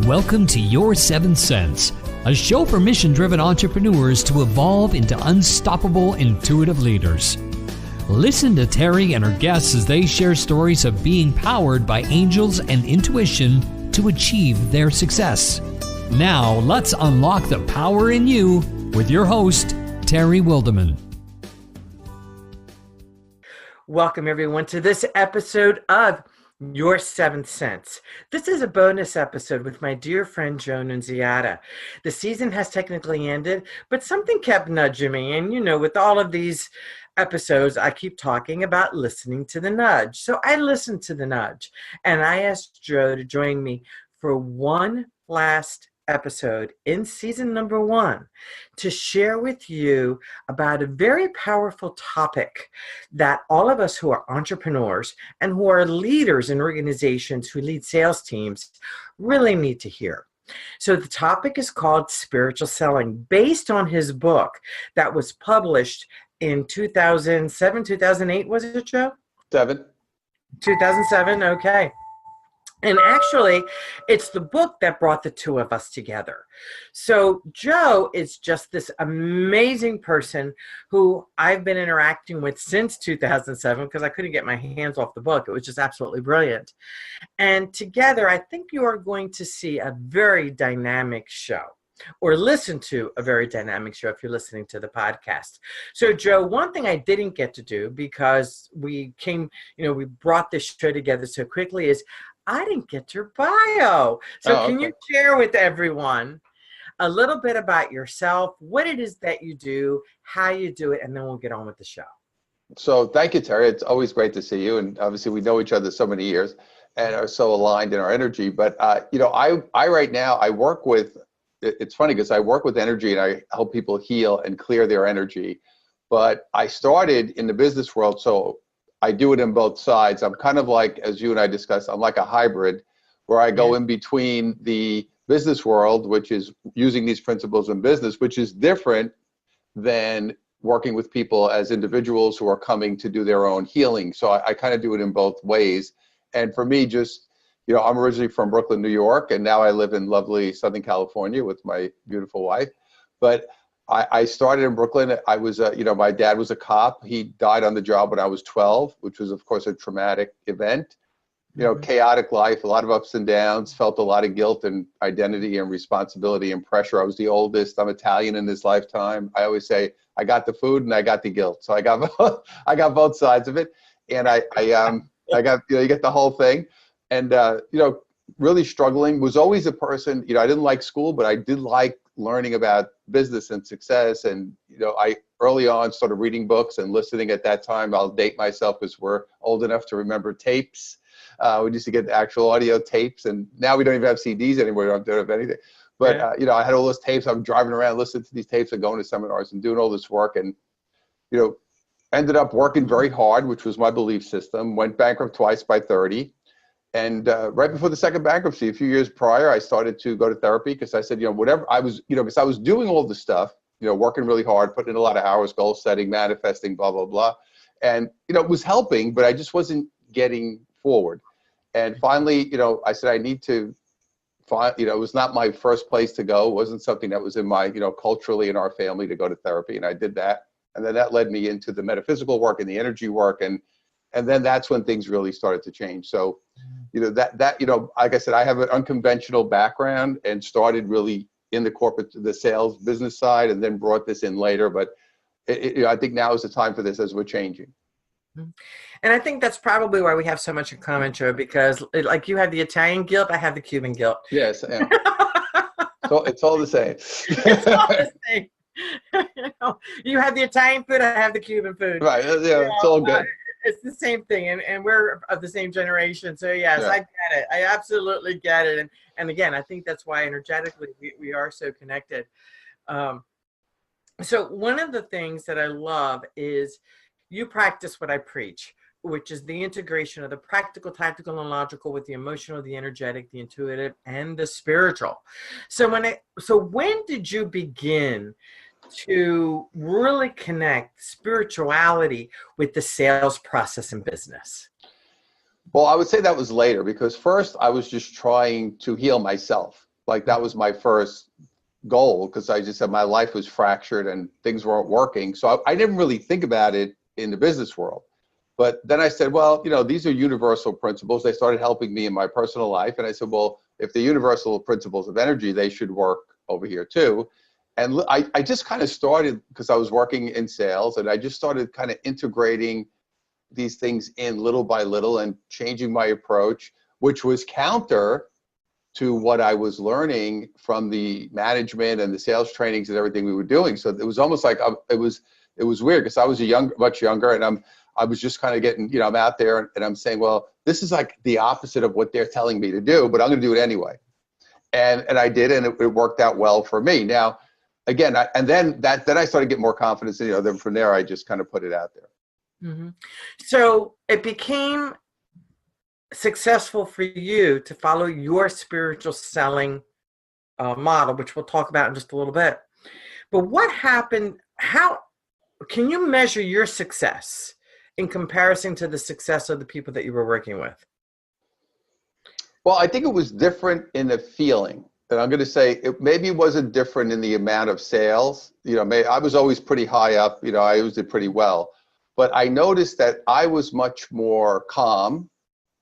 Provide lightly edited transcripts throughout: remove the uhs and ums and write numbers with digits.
Welcome to Your Seventh Sense, a show for mission-driven entrepreneurs to evolve into unstoppable intuitive leaders. Listen to Terry and her guests as they share stories of being powered by angels and intuition to achieve their success. Now, let's unlock the power in you with your host, Terry Wildeman. Welcome, everyone, to this episode of Your Seventh Sense. This is a bonus episode with my dear friend Joe Nunziata. The season has technically ended, but something kept nudging me. And, with all of these episodes, I keep talking about listening to the nudge. So I listened to the nudge, and I asked Joe to join me for one last episode in season number 1 to share with you about a very powerful topic that all of us who are entrepreneurs and who are leaders in organizations who lead sales teams really need to hear. So the topic is called spiritual selling, based on his book that was published in 2007, 2008, was it, Joe? 2007, okay. And actually, it's the book that brought the two of us together. So Joe is just this amazing person who I've been interacting with since 2007 because I couldn't get my hands off the book. It was just absolutely brilliant. And together, I think you are going to see a very dynamic show, or listen to a very dynamic show if you're listening to the podcast. So Joe, one thing I didn't get to do because we brought this show together so quickly is I didn't get your bio. So Can you share with everyone a little bit about yourself, what it is that you do, how you do it, and then we'll get on with the show. So thank you, Terry. It's always great to see you. And obviously we know each other so many years and are so aligned in our energy. But, I right now, I work with, it's funny because I work with energy and I help people heal and clear their energy. But I started in the business world, so I do it in both sides. I'm kind of like, as you and I discussed, I'm like a hybrid where I go in between the business world, which is using these principles in business, which is different than working with people as individuals who are coming to do their own healing. So I kind of do it in both ways. And for me, I'm originally from Brooklyn, New York, and now I live in lovely Southern California with my beautiful wife. But I started in Brooklyn. I was, my dad was a cop. He died on the job when I was 12, which was, of course, a traumatic event. Chaotic life, a lot of ups and downs, felt a lot of guilt and identity and responsibility and pressure. I was the oldest. I'm Italian in this lifetime. I always say I got the food and I got the guilt. So I got both sides of it. And I got, you get the whole thing. And, really struggling, was always a person, I didn't like school, but I did like learning about business and success. And, I early on started reading books and listening at that time. I'll date myself because we're old enough to remember tapes. We used to get actual audio tapes, and now we don't even have CDs anymore. We don't have anything. But, I had all those tapes. I'm driving around, listening to these tapes and going to seminars and doing all this work. And, ended up working very hard, which was my belief system. Went bankrupt twice by 30. And right before the second bankruptcy, a few years prior, I started to go to therapy because I said, whatever I was, because I was doing all the stuff, working really hard, putting in a lot of hours, goal setting, manifesting, blah, blah, blah. And, it was helping, but I just wasn't getting forward. And finally, I said, I need to find, it was not my first place to go. It wasn't something that was in my, culturally in our family to go to therapy. And I did that. And then that led me into the metaphysical work and the energy work. And then that's when things really started to change. So, like I said, I have an unconventional background and started really in the sales business side and then brought this in later. But I think now is the time for this as we're changing. And I think that's probably why we have so much in common, Joe, because like you have the Italian guilt, I have the Cuban guilt. Yes. Yeah. So it's all the same. It's all the same. You have the Italian food, I have the Cuban food. Right. Yeah, it's all good. It's the same thing, and we're of the same generation. So yes, I get it. I absolutely get it. And again, I think that's why energetically we are so connected. So one of the things that I love is you practice what I preach, which is the integration of the practical, tactical, and logical with the emotional, the energetic, the intuitive, and the spiritual. So when did you begin to really connect spirituality with the sales process in business? Well, I would say that was later because first I was just trying to heal myself. Like that was my first goal, because I just said my life was fractured and things weren't working. So I didn't really think about it in the business world. But then I said, well, these are universal principles. They started helping me in my personal life. And I said, well, if the universal principles of energy, they should work over here too. And I just kind of started, because I was working in sales, and I just started kind of integrating these things in little by little and changing my approach, which was counter to what I was learning from the management and the sales trainings and everything we were doing. So it was almost like it was weird, because I was much younger, and I was just kind of getting, I'm out there and I'm saying, well, this is like the opposite of what they're telling me to do, but I'm going to do it anyway. And I did, and it worked out well for me. Now, again, then I started getting more confidence, and then from there I just kind of put it out there. Mm-hmm. So it became successful for you to follow your spiritual selling model, which we'll talk about in just a little bit. But what happened? How can you measure your success in comparison to the success of the people that you were working with? Well, I think it was different in the feeling. And I'm going to say maybe it wasn't different in the amount of sales. I was always pretty high up. I always did pretty well. But I noticed that I was much more calm,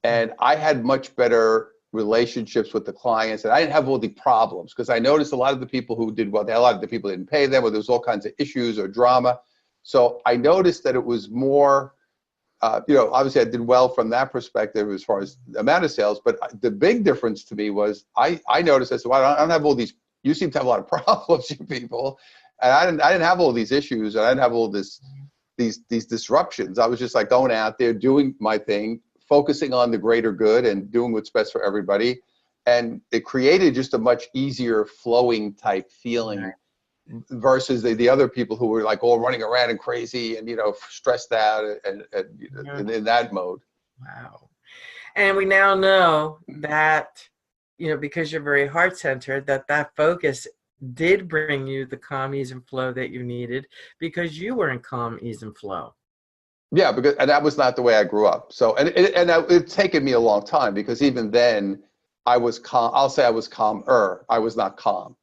and I had much better relationships with the clients, and I didn't have all the problems, because I noticed a lot of the people who did well, a lot of the people didn't pay them, or there was all kinds of issues or drama. So I noticed that it was more, obviously I did well from that perspective as far as the amount of sales, but the big difference to me was I noticed, I said, well, I don't have all these, you seem to have a lot of problems, you people. And I didn't have all these issues, and I didn't have all these disruptions. I was just like going out there, doing my thing, focusing on the greater good and doing what's best for everybody. And it created just a much easier flowing type feeling versus the other people who were like all running around and crazy and, stressed out and in that mode. Wow. And we now know that, because you're very heart-centered, that focus did bring you the calm, ease, and flow that you needed, because you were in calm, ease, and flow. Yeah, and that was not the way I grew up. So, and it's taken me a long time, because even then I was calm. I'll say I was calmer. I was not calm.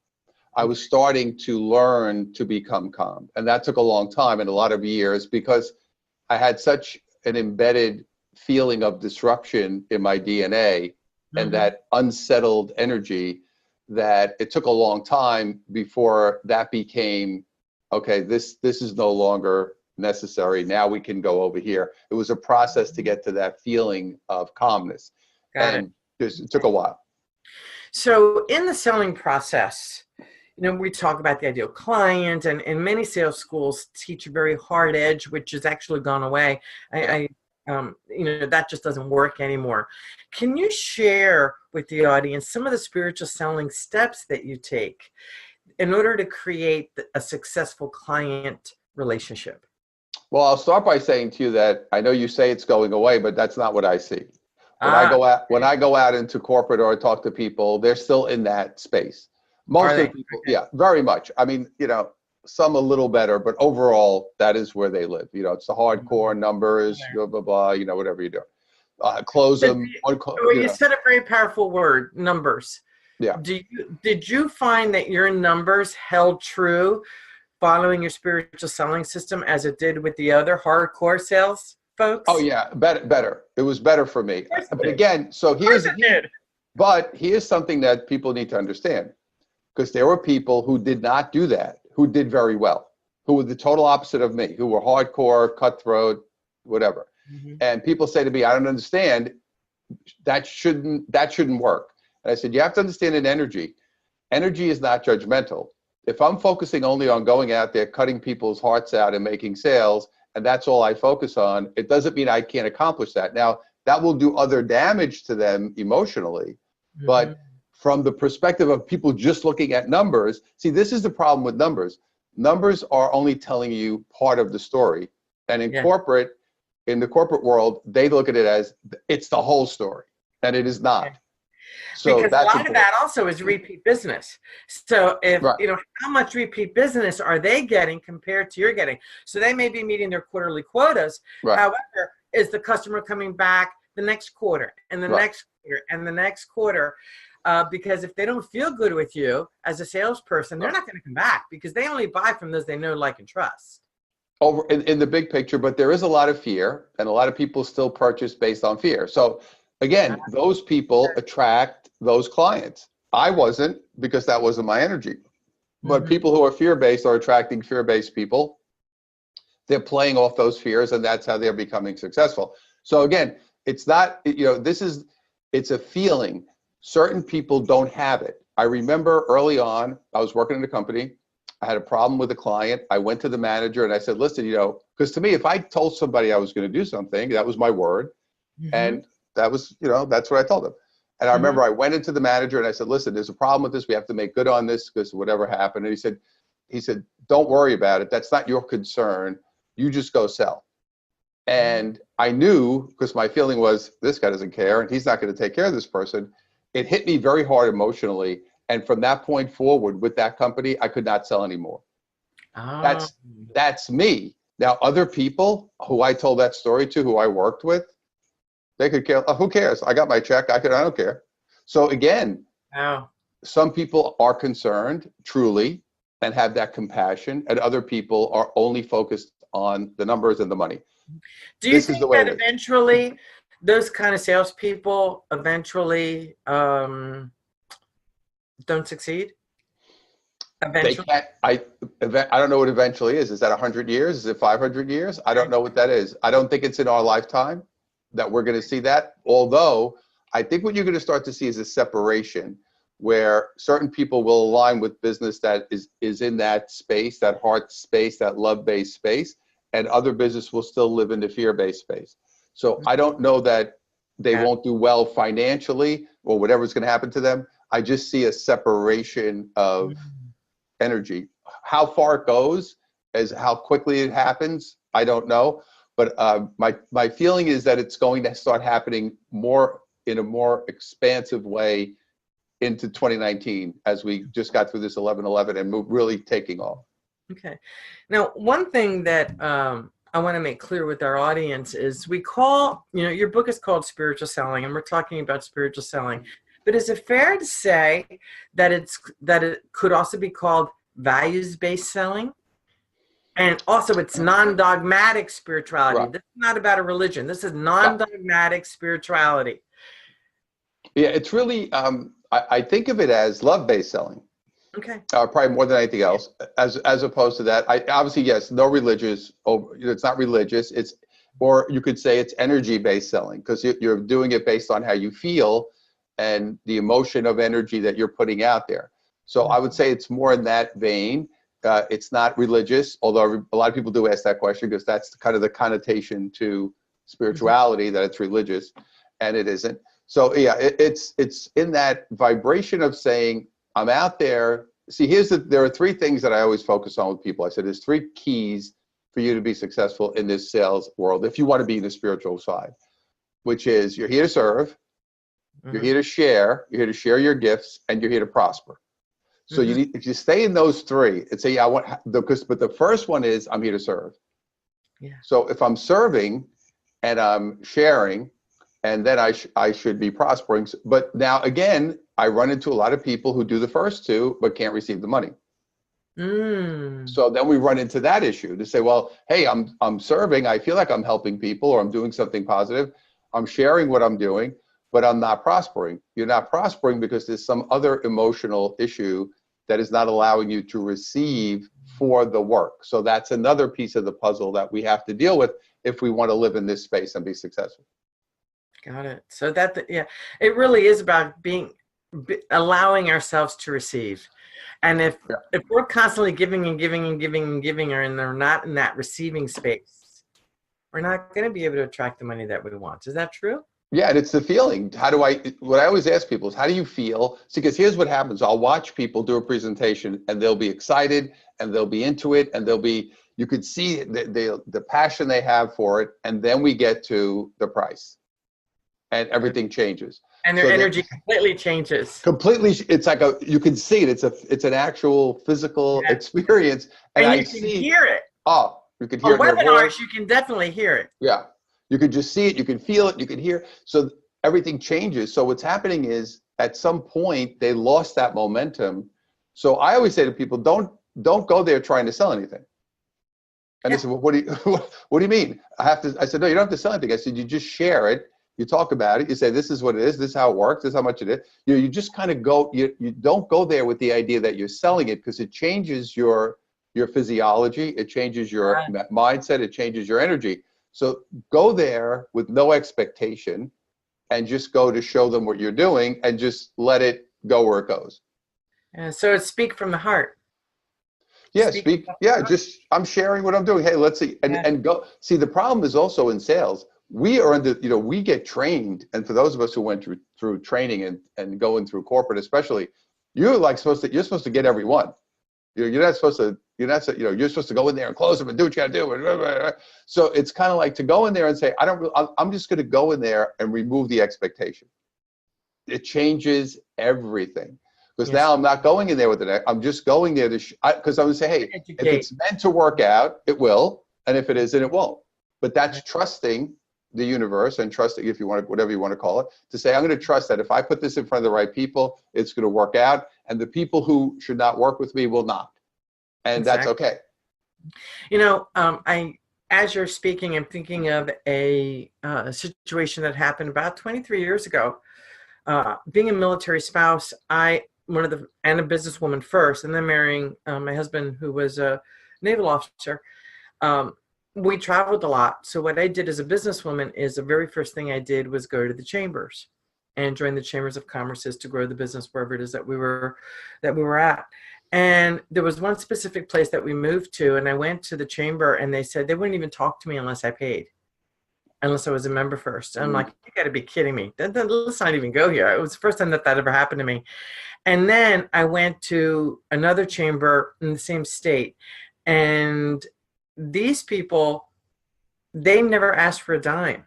I was starting to learn to become calm. And that took a long time and a lot of years, because I had such an embedded feeling of disruption in my DNA and that unsettled energy, that it took a long time before that became, okay, this is no longer necessary. Now we can go over here. It was a process to get to that feeling of calmness. It took a while. So in the selling process, we talk about the ideal client, and many sales schools teach a very hard edge, which has actually gone away. That just doesn't work anymore. Can you share with the audience some of the spiritual selling steps that you take in order to create a successful client relationship? Well, I'll start by saying to you that I know you say it's going away, but that's not what I see. When I go out into corporate or I talk to people, they're still in that space. Most of the people, yeah, very much. I mean, some a little better, but overall, that is where they live. It's the hardcore numbers, blah, blah, blah, whatever you do. Close them. You said a very powerful word, numbers. Yeah. Did you find that your numbers held true following your spiritual selling system as it did with the other hardcore sales folks? Oh, yeah, better. It was better for me. But again, here's something that people need to understand. Because there were people who did not do that, who did very well, who were the total opposite of me, who were hardcore, cutthroat, whatever. And people say to me, I don't understand, that shouldn't work. And I said, you have to understand in energy is not judgmental. If I'm focusing only on going out there, cutting people's hearts out and making sales, and that's all I focus on, it doesn't mean I can't accomplish that. Now, that will do other damage to them emotionally, but from the perspective of people just looking at numbers, see, this is the problem with numbers. Numbers are only telling you part of the story. And in the corporate world, they look at it as it's the whole story, and it is not. So because that's a lot of that also is repeat business. So if how much repeat business are they getting compared to you're getting? So they may be meeting their quarterly quotas. However, is the customer coming back the next quarter and the next quarter and the next quarter? because if they don't feel good with you as a salesperson, they're not going to come back because they only buy from those they know, like, and trust. Over in the big picture, but there is a lot of fear, and a lot of people still purchase based on fear. So again, those people attract those clients. I wasn't, because that wasn't my energy. But people who are fear-based are attracting fear-based people. They're playing off those fears, and that's how they're becoming successful. So again, it's not, it's a feeling. Certain people don't have it. I remember early on, I was working in a company. I had a problem with a client. I went to the manager and I said, listen, because to me, if I told somebody I was going to do something, that was my word. And that was, that's what I told them. And I remember I went into the manager and I said, listen, there's a problem with this. We have to make good on this because whatever happened. And he said, don't worry about it. That's not your concern. You just go sell. And I knew, because my feeling was, this guy doesn't care and he's not going to take care of this person. It hit me very hard emotionally. And from that point forward with that company, I could not sell anymore. Oh. That's me. Now, other people who I told that story to, who I worked with, they could care. Who cares? I got my check. I don't care. So again, some people are concerned truly and have that compassion, and other people are only focused on the numbers and the money. Do you think that eventually those kind of salespeople eventually don't succeed? Eventually? They can't. I don't know what eventually is. Is that 100 years? Is it 500 years? I don't know what that is. I don't think it's in our lifetime that we're going to see that. Although I think what you're going to start to see is a separation where certain people will align with business that is in that space, that heart space, that love-based space, and other business will still live in the fear-based space. So I don't know that they won't do well financially or whatever's going to happen to them. I just see a separation of energy. How far it goes, as how quickly it happens, I don't know. But my feeling is that it's going to start happening more in a more expansive way into 2019 as we just got through this 11/11 and really taking off. Okay. Now, one thing that I want to make clear with our audience is we call, your book is called Spiritual Selling, and we're talking about spiritual selling. But is it fair to say that it could also be called values-based selling? And also it's non-dogmatic spirituality. Right. This is not about a religion. This is non-dogmatic spirituality. Yeah, it's really, I think of it as love-based selling. Okay. Probably more than anything else, as opposed to that. Obviously, yes, no religious, it's not religious. Or you could say it's energy-based selling, because you're doing it based on how you feel and the emotion of energy that you're putting out there. So I would say it's more in that vein. It's not religious, although a lot of people do ask that question because that's kind of the connotation to spirituality, that it's religious, and it isn't. So yeah, it's in that vibration of saying, I'm out there. See, there are three things that I always focus on with people. I said there's three keys for you to be successful in this sales world if you want to be in the spiritual side, which is you're here to serve, you're here to share your gifts, and you're here to prosper. So if you stay in those three and say, but the first one is I'm here to serve. Yeah. So if I'm serving and I'm sharing, and then I should be prospering. But now again, I run into a lot of people who do the first two but can't receive the money. So then we run into that issue to say, well, hey, I'm serving. I feel like I'm helping people or I'm doing something positive. I'm sharing what I'm doing, but I'm not prospering. You're not prospering because there's some other emotional issue that is not allowing you to receive for the work. So that's another piece of the puzzle that we have to deal with if we want to live in this space and be successful. Got it. So it really is about allowing ourselves to receive. And if we're constantly giving and giving and giving and giving, and they're not in that receiving space, we're not going to be able to attract the money that we want. Is that true? Yeah, and it's the feeling. What I always ask people is, how do you feel? See, because here's what happens. I'll watch people do a presentation and they'll be excited and they'll be into it and you could see the passion they have for it. And then we get to the price and everything changes. And their energy completely changes. Completely. It's like you can see it. It's an actual physical experience. And you can hear it. Oh, you can hear it. On webinars, you can definitely hear it. Yeah. You can just see it, you can feel it, you can hear it. So everything changes. So what's happening is at some point they lost that momentum. So I always say to people, don't go there trying to sell anything. And they said, well, what do you mean? I said, no, you don't have to sell anything. I said, you just share it. You talk about it. You say, this is what it is. This is how it works. This is how much it is. You just kind of go, you don't go there with the idea that you're selling it, because it changes your physiology. It changes your mindset. It changes your energy. So go there with no expectation and just go to show them what you're doing and just let it go where it goes. And so it's speak from the heart. Yeah, I'm sharing what I'm doing. Hey, let's see, and go. See, the problem is also in sales. We are we get trained, and for those of us who went through training and going through corporate, especially, you're supposed to get everyone. You're not supposed to. You're supposed to go in there and close them and do what you got to do. So it's kind of like to go in there and say, I'm just going to go in there and remove the expectation. It changes everything. Because now I'm not going in there with it. I'm just going there because I'm going to say, hey, if it's meant to work out, it will. And if it isn't, it won't. But that's trusting the universe and trusting, if you want, whatever you want to call it, to say, I'm going to trust that if I put this in front of the right people, it's going to work out. And the people who should not work with me will not. And that's okay. As you're speaking, I'm thinking of a situation that happened about 23 years ago. Being a military spouse, and a businesswoman first, and then marrying my husband, who was a naval officer. We traveled a lot. So what I did as a businesswoman is the very first thing I did was go to the chambers and join the chambers of commerces to grow the business wherever it is that we were at. And there was one specific place that we moved to, and I went to the chamber, and they said they wouldn't even talk to me unless I paid, unless I was a member first. And I'm like, you got to be kidding me. Let's not even go here. It was the first time that ever happened to me. And then I went to another chamber in the same state, and these people, they never asked for a dime.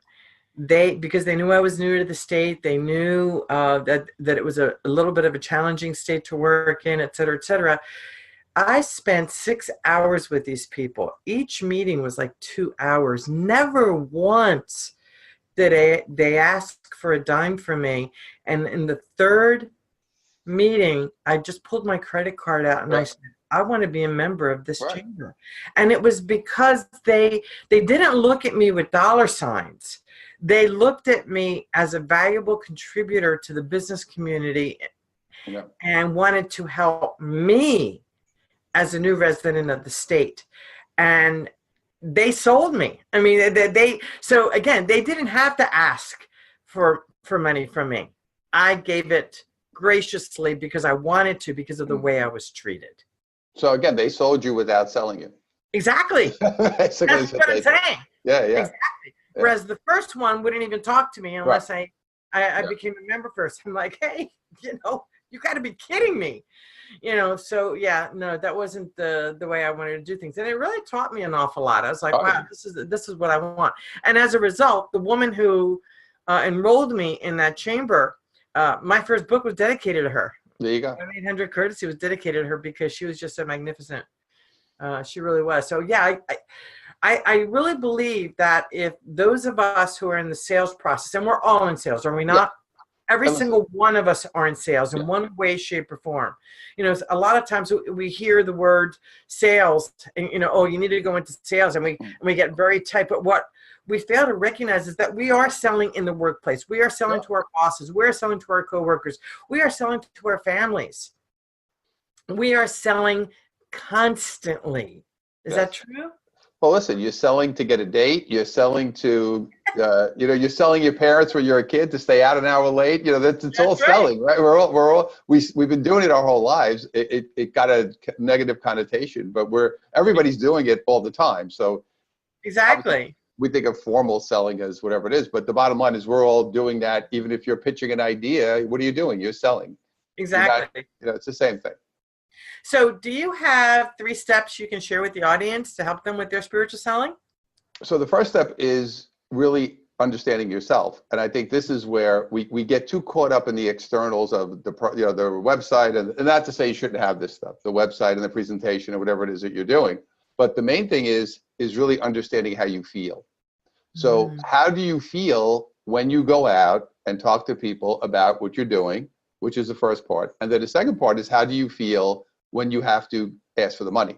Because they knew I was new to the state, they knew that it was a little bit of a challenging state to work in, et cetera, et cetera. I spent 6 hours with these people. Each meeting was like 2 hours. Never once did they ask for a dime from me. And in the third meeting, I just pulled my credit card out and I said, I want to be a member of this chamber. And it was because they didn't look at me with dollar signs. They looked at me as a valuable contributor to the business community and wanted to help me as a new resident of the state. And they sold me. I mean, so again, they didn't have to ask for money from me. I gave it graciously because I wanted to, because of the way I was treated. So again, they sold you without selling you. Exactly. That's what I'm saying. Yeah. Exactly. Yeah. Whereas the first one wouldn't even talk to me unless I became a member first. I'm like, hey, you got to be kidding me. So yeah, no, that wasn't the way I wanted to do things. And it really taught me an awful lot. I was like, wow, this is what I want. And as a result, the woman who enrolled me in that chamber, my first book was dedicated to her. There you go. 1-800 Courtesy was dedicated to her because she was just so magnificent. She really was. So yeah, I really believe that if those of us who are in the sales process, and we're all in sales, are we not? Yeah. Every single one of us are in sales in one way, shape, or form. A lot of times we hear the word sales, and you need to go into sales, and we get very tight. But what we fail to recognize is that we are selling in the workplace. We are selling to our bosses. We are selling to our coworkers. We are selling to our families. We are selling constantly. Is that true? Well, listen, you're selling to get a date. You're selling to, you're selling your parents when you're a kid to stay out an hour late. It's all selling, right? We've been doing it our whole lives. It got a negative connotation, but everybody's doing it all the time. So exactly. We think of formal selling as whatever it is, but the bottom line is we're all doing that. Even if you're pitching an idea, what are you doing? You're selling. Exactly. It's the same thing. So do you have 3 steps you can share with the audience to help them with their spiritual selling? So the first step is really understanding yourself. And I think this is where we get too caught up in the externals of the website, and not to say you shouldn't have this stuff, the website and the presentation or whatever it is that you're doing. But the main thing is really understanding how you feel. So how do you feel when you go out and talk to people about what you're doing? which is the first part. And then the second part is, how do you feel when you have to ask for the money?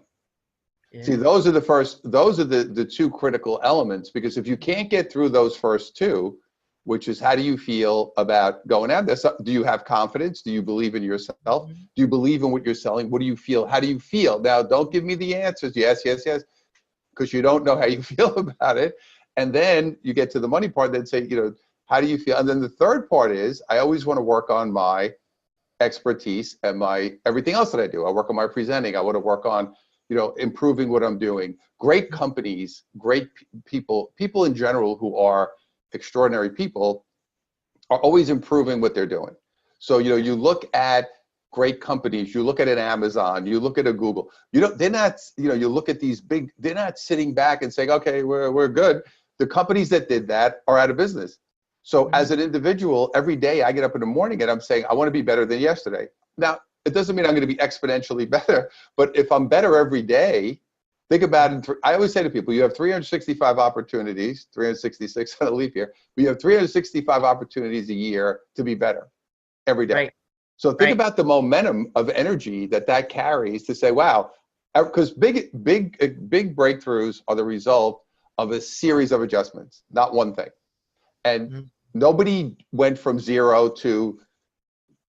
Yeah. See, those are the two critical elements, because if you can't get through those first two, which is how do you feel about going out there? Do you have confidence? Do you believe in yourself? Do you believe in what you're selling? What do you feel? How do you feel? Now, don't give me the answers. Yes, yes, yes, because you don't know how you feel about it. And then you get to the money part, then say, how do you feel? And then the third part is, I always want to work on my expertise and my everything else that I do. I work on my presenting. I want to work on, improving what I'm doing. Great companies, great people in general who are extraordinary people are always improving what they're doing. So, you look at great companies, you look at an Amazon, you look at a Google, they're not, you look at these big, they're not sitting back and saying, okay, we're good. The companies that did that are out of business. So as an individual, every day I get up in the morning and I'm saying, I want to be better than yesterday. Now, it doesn't mean I'm going to be exponentially better, but if I'm better every day, think about it. I always say to people, you have 365 opportunities, 366 on a leap year, but you have 365 opportunities a year to be better every day. Right. So think about the momentum of energy that carries to say, wow, because big breakthroughs are the result of a series of adjustments, not one thing. And nobody went from 0 to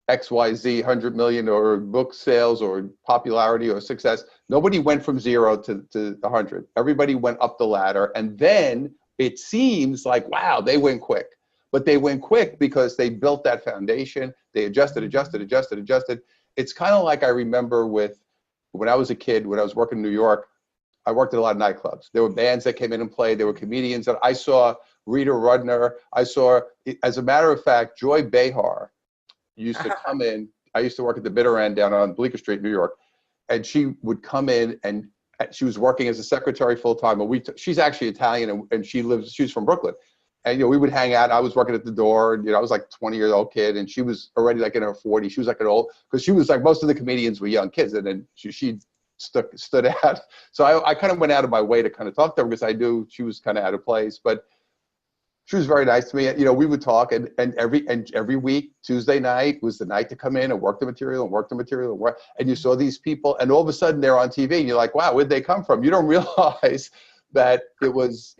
XYZ, 100 million or book sales or popularity or success. Nobody went from 0 to 100. Everybody went up the ladder. And then it seems like, wow, they went quick. But they went quick because they built that foundation. They adjusted. It's kind of like I remember when I was a kid, when I was working in New York, I worked at a lot of nightclubs. There were bands that came in and played. There were comedians that I saw. Rita Rudner. I saw, as a matter of fact, Joy Behar used to come in. I used to work at the Bitter End down on Bleecker Street, New York. And she would come in, and she was working as a secretary full time. And she's actually Italian, and she's from Brooklyn. And, we would hang out. I was working at the door, and, I was like a 20-year-old kid, and she was already like in her 40s. She was like because she was like, most of the comedians were young kids. And then she stood out. So I kind of went out of my way to kind of talk to her because I knew she was kind of out of place. But she was very nice to me. We would talk, and every week, Tuesday night was the night to come in and work the material. And you saw these people, and all of a sudden they're on TV, and you're like, wow, where'd they come from? You don't realize that it was,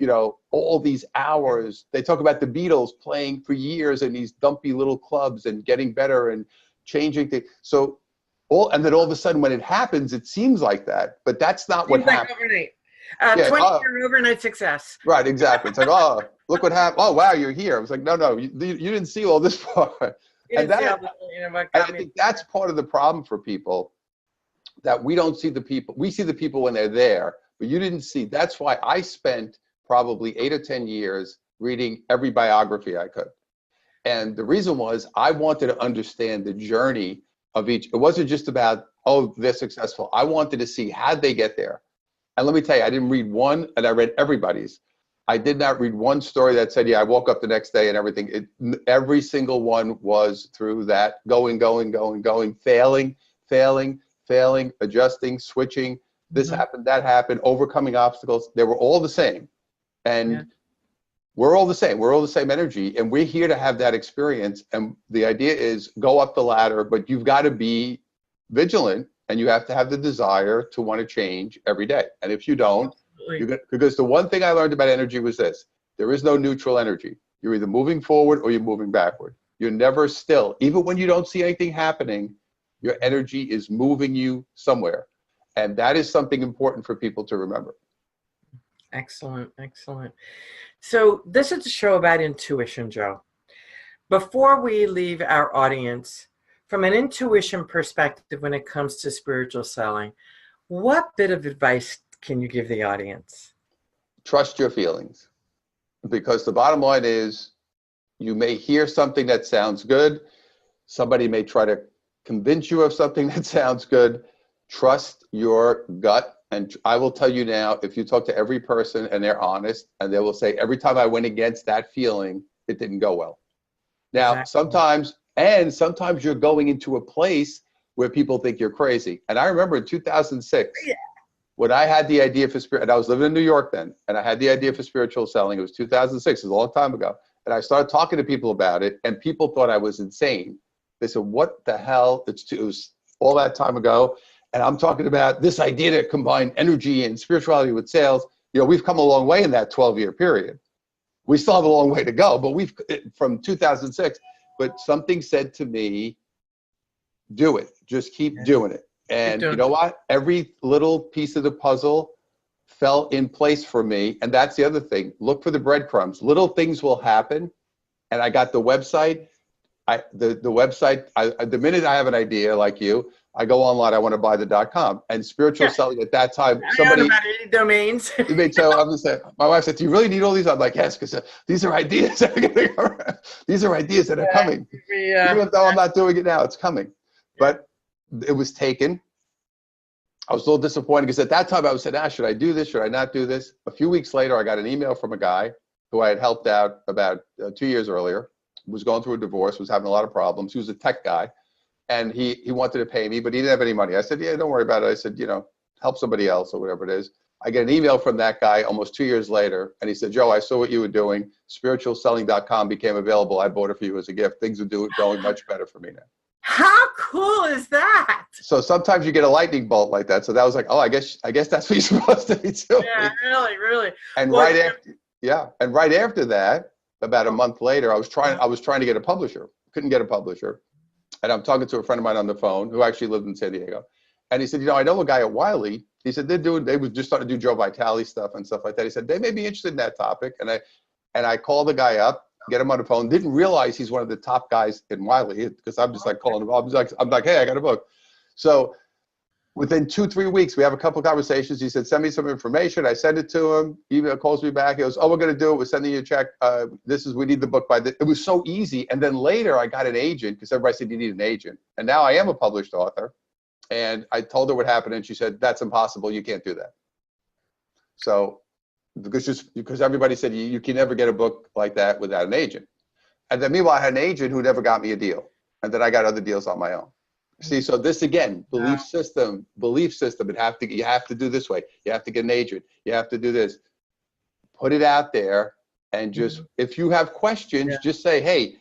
all these hours. They talk about the Beatles playing for years in these dumpy little clubs and getting better and changing things. So and then all of a sudden when it happens, it seems like that, but that's not what happened. Overnight. 20-year overnight success. Right, exactly. It's like, oh, look what happened. Oh, wow, you're here. I was like, no, you didn't see all this part. And I think that's part of the problem for people, that we don't see the people. We see the people when they're there, but you didn't see. That's why I spent probably 8 or 10 years reading every biography I could. And the reason was I wanted to understand the journey of each. It wasn't just about, oh, they're successful. I wanted to see how'd they get there. And let me tell you, I didn't read one, and I read everybody's. I did not read one story that said, yeah, I woke up the next day and everything. Every single one was through that, going, failing, adjusting, switching. This happened, that happened, overcoming obstacles. They were all the same. And we're all the same. We're all the same energy. And we're here to have that experience. And the idea is go up the ladder, but you've got to be vigilant. And you have to have the desire to want to change every day. And if you don't, because the one thing I learned about energy was this: there is no neutral energy. You're either moving forward or you're moving backward. You're never still. Even when you don't see anything happening, your energy is moving you somewhere. And that is something important for people to remember. Excellent. So this is a show about intuition, Joe. Before we leave our audience, from an intuition perspective, when it comes to spiritual selling, what bit of advice can you give the audience? Trust your feelings, because the bottom line is you may hear something that sounds good. Somebody may try to convince you of something that sounds good. Trust your gut. And I will tell you now, if you talk to every person and they're honest, and they will say, every time I went against that feeling, it didn't go well. Now, sometimes you're going into a place where people think you're crazy. And I remember in 2006, when I had the idea for and I was living in New York then, and I had the idea for spiritual selling. It was 2006, it was a long time ago. And I started talking to people about it, and people thought I was insane. They said, what the hell? It was all that time ago. And I'm talking about this idea to combine energy and spirituality with sales. You know, we've come a long way in that 12-year period. We still have a long way to go, but from 2006, but something said to me, do it. Just keep doing it. And you know what? Every little piece of the puzzle fell in place for me. And that's the other thing. Look for the breadcrumbs. Little things will happen. And I got the website. The website, the minute I have an idea like you, I go online, I want to buy the .com. And spiritual selling at that time, somebody. I own about 80 domains. So I'm just saying, my wife said, do you really need all these? I'm like, yes, because these are ideas that are going to come. These are ideas that are coming. Even though I'm not doing it now, it's coming. But it was taken. I was a little disappointed because at that time I was saying, should I do this? Should I not do this? A few weeks later, I got an email from a guy who I had helped out about 2 years earlier, was going through a divorce, was having a lot of problems. He was a tech guy. And he wanted to pay me, but he didn't have any money. I said, yeah, don't worry about it. I said, you know, help somebody else or whatever it is. I get an email from that guy almost 2 years later. And he said, Joe, I saw what you were doing. Spiritualselling.com became available. I bought it for you as a gift. Things are going much better for me now. How cool is that? So sometimes you get a lightning bolt like that. So that was like, oh, I guess that's what you're supposed to be doing. Yeah, really. And right after that, about a month later, I was trying to get a publisher. Couldn't get a publisher. And I'm talking to a friend of mine on the phone who actually lived in San Diego. And he said, you know, I know a guy at Wiley. He said, they was just starting to do Joe Vitale stuff and stuff like that. He said, they may be interested in that topic. And I called the guy up, get him on the phone. Didn't realize he's one of the top guys in Wiley because I'm just like calling him up. I'm like, hey, I got a book. So within 2-3 weeks, we have a couple of conversations. He said, send me some information. I send it to him. He calls me back. He goes, oh, we're going to do it. We're sending you a check. We need the book by this. It was so easy. And then later I got an agent because everybody said you need an agent. And now I am a published author. And I told her what happened. And she said, that's impossible. You can't do that. So because everybody said you can never get a book like that without an agent. And then meanwhile, I had an agent who never got me a deal. And then I got other deals on my own. See, so this again, belief system, you have to do this way. You have to get an agent. You have to do this. Put it out there and just, if you have questions, just say, hey,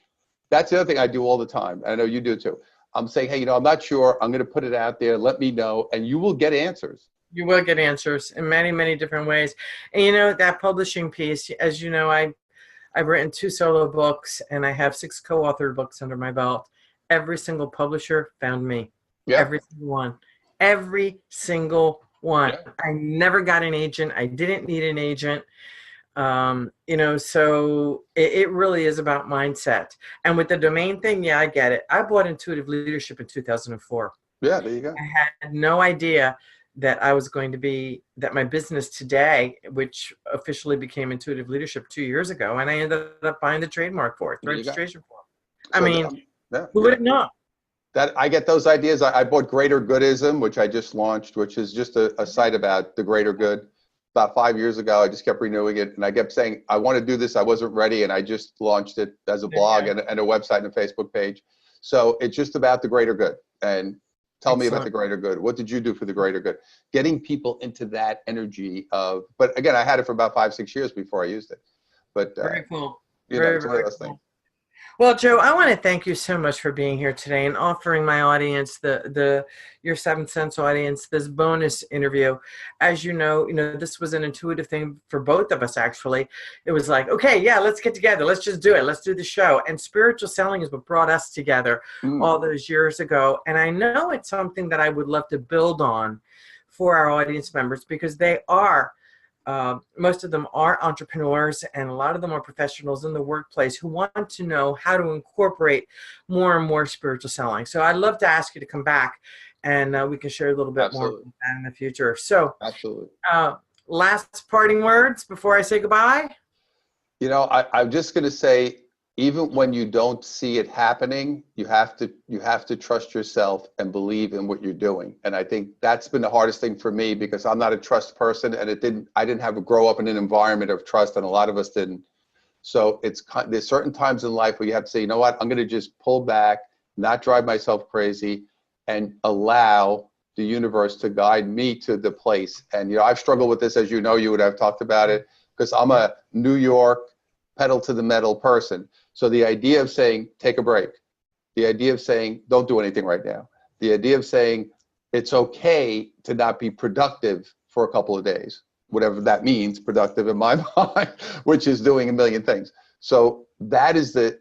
that's the other thing I do all the time. I know you do too. I'm saying, hey, you know, I'm not sure. I'm going to put it out there. Let me know. And you will get answers. You will get answers in many, many different ways. And you know, that publishing piece, as you know, I've written 2 solo books and I have 6 co-authored books under my belt. Every single publisher found me. Yeah. Every single one. Every single one. Yeah. I never got an agent. I didn't need an agent. You know, so it really is about mindset. And with the domain thing, yeah, I get it. I bought Intuitive Leadership in 2004. Yeah, there you go. I had no idea that I was going to be, that my business today, which officially became Intuitive Leadership 2 years ago, and I ended up buying the trademark for it, the registration for it. I mean, who would have known? That I get those ideas. I bought Greater Goodism, which I just launched, which is just a site about the greater good. About 5 years ago, I just kept renewing it, and I kept saying, I want to do this. I wasn't ready, and I just launched it as a blog and a website and a Facebook page. So it's just about the greater good. And tell me about the greater good. What did you do for the greater good? Getting people into that energy of, but again, I had it for about 5-6 years before I used it. But very cool. It's one of those things. Well, Joe, I want to thank you so much for being here today and offering my audience, your 7th Sense audience, this bonus interview. As you know, this was an intuitive thing for both of us, actually. It was like, okay, yeah, let's get together. Let's just do it. Let's do the show. And spiritual selling is what brought us together all those years ago. And I know it's something that I would love to build on for our audience members because they are, most of them are entrepreneurs and a lot of them are professionals in the workplace who want to know how to incorporate more and more spiritual selling. So I'd love to ask you to come back and we can share a little bit more about that in the future. So absolutely. Last parting words before I say goodbye? You know, I'm just going to say, even when you don't see it happening, you have to trust yourself and believe in what you're doing. And I think that's been the hardest thing for me because I'm not a trust person, and I didn't have to grow up in an environment of trust, and a lot of us didn't. So there's certain times in life where you have to say, you know what, I'm going to just pull back, not drive myself crazy, and allow the universe to guide me to the place. And I've struggled with this, as you know, you would have talked about it, because I'm a New York pedal to the metal person. So the idea of saying, take a break, The idea of saying, don't do anything right now. The idea of saying, it's okay to not be productive for a couple of days, whatever that means, productive in my mind, which is doing a million things. So that is the,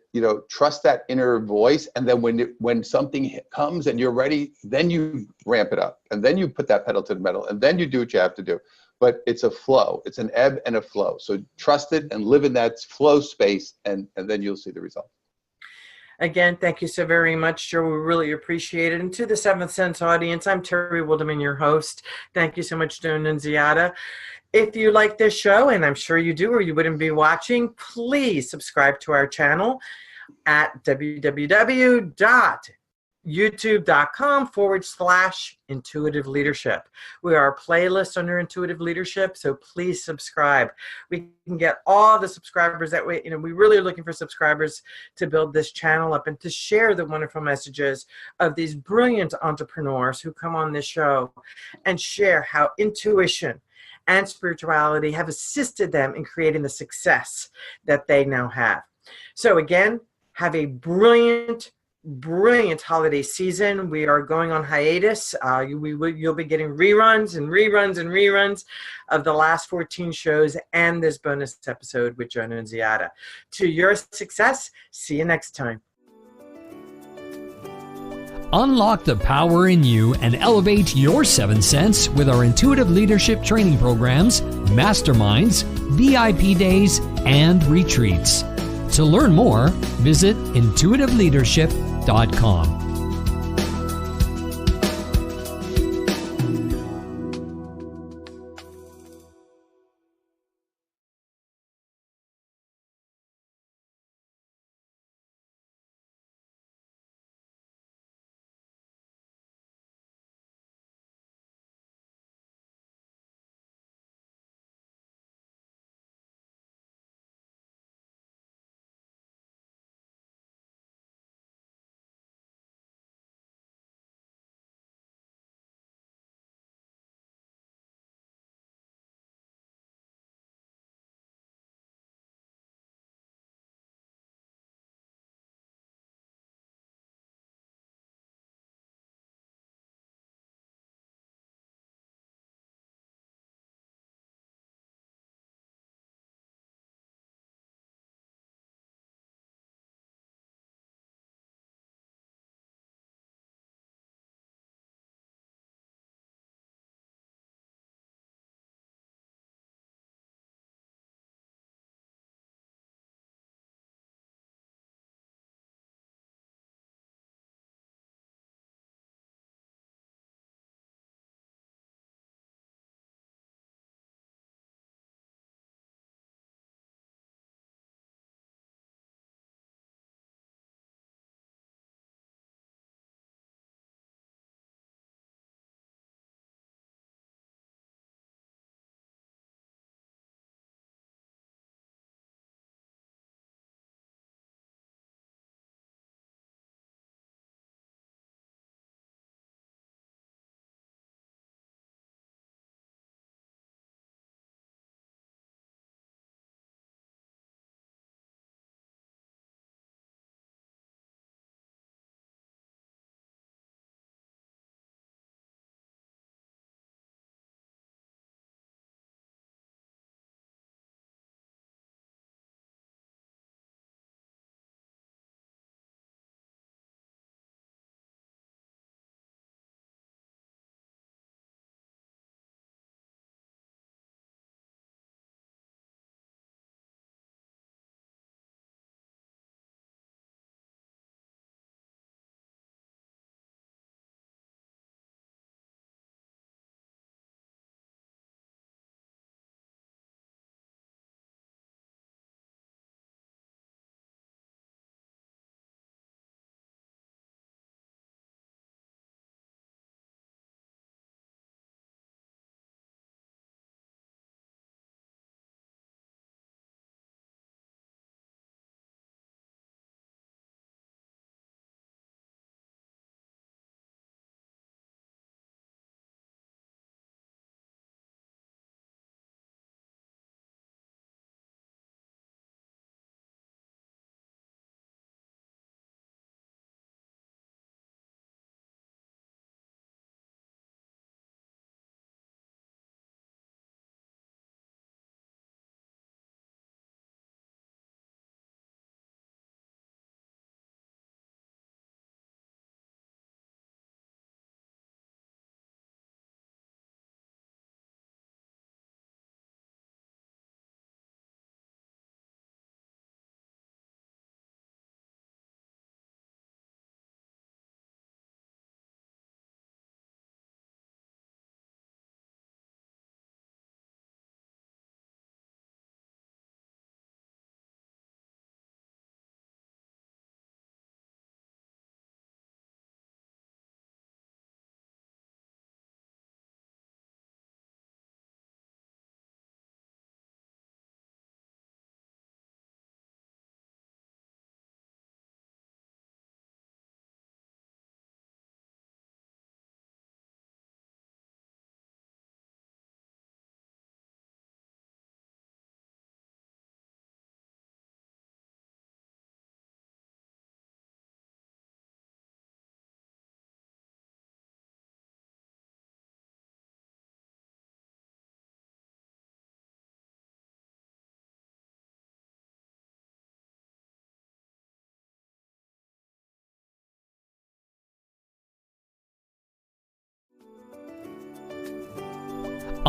trust that inner voice. And then when something comes and you're ready, then you ramp it up, and then you put that pedal to the metal, and then you do what you have to do. But it's a flow. It's an ebb and a flow. So trust it and live in that flow space, and then you'll see the result. Again, thank you so very much, Joe. We really appreciate it. And to the Seventh Sense audience, I'm Terry Wilderman, your host. Thank you so much, Joan Nunziata. If you like this show, and I'm sure you do, or you wouldn't be watching, please subscribe to our channel at www.youtube.com/intuitive leadership. We are a playlist under Intuitive Leadership, so please subscribe. We can get all the subscribers that way. We really are looking for subscribers to build this channel up and to share the wonderful messages of these brilliant entrepreneurs who come on this show and share how intuition and spirituality have assisted them in creating the success that they now have. So again, have a brilliant holiday season. We are going on hiatus. You'll be getting reruns of the last 14 shows and this bonus episode with Joan Nunziata. To your success. See you next time. Unlock the power in you and elevate your seventh sense with our intuitive leadership training programs, masterminds, VIP days, and retreats. To learn more, visit intuitiveleadership.com.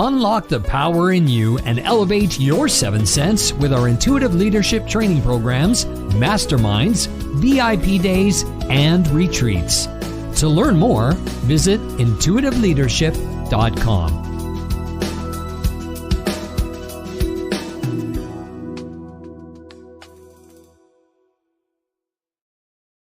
Unlock the power in you and elevate your 7 cents with our intuitive leadership training programs, masterminds, VIP days, and retreats. To learn more, visit intuitiveleadership.com.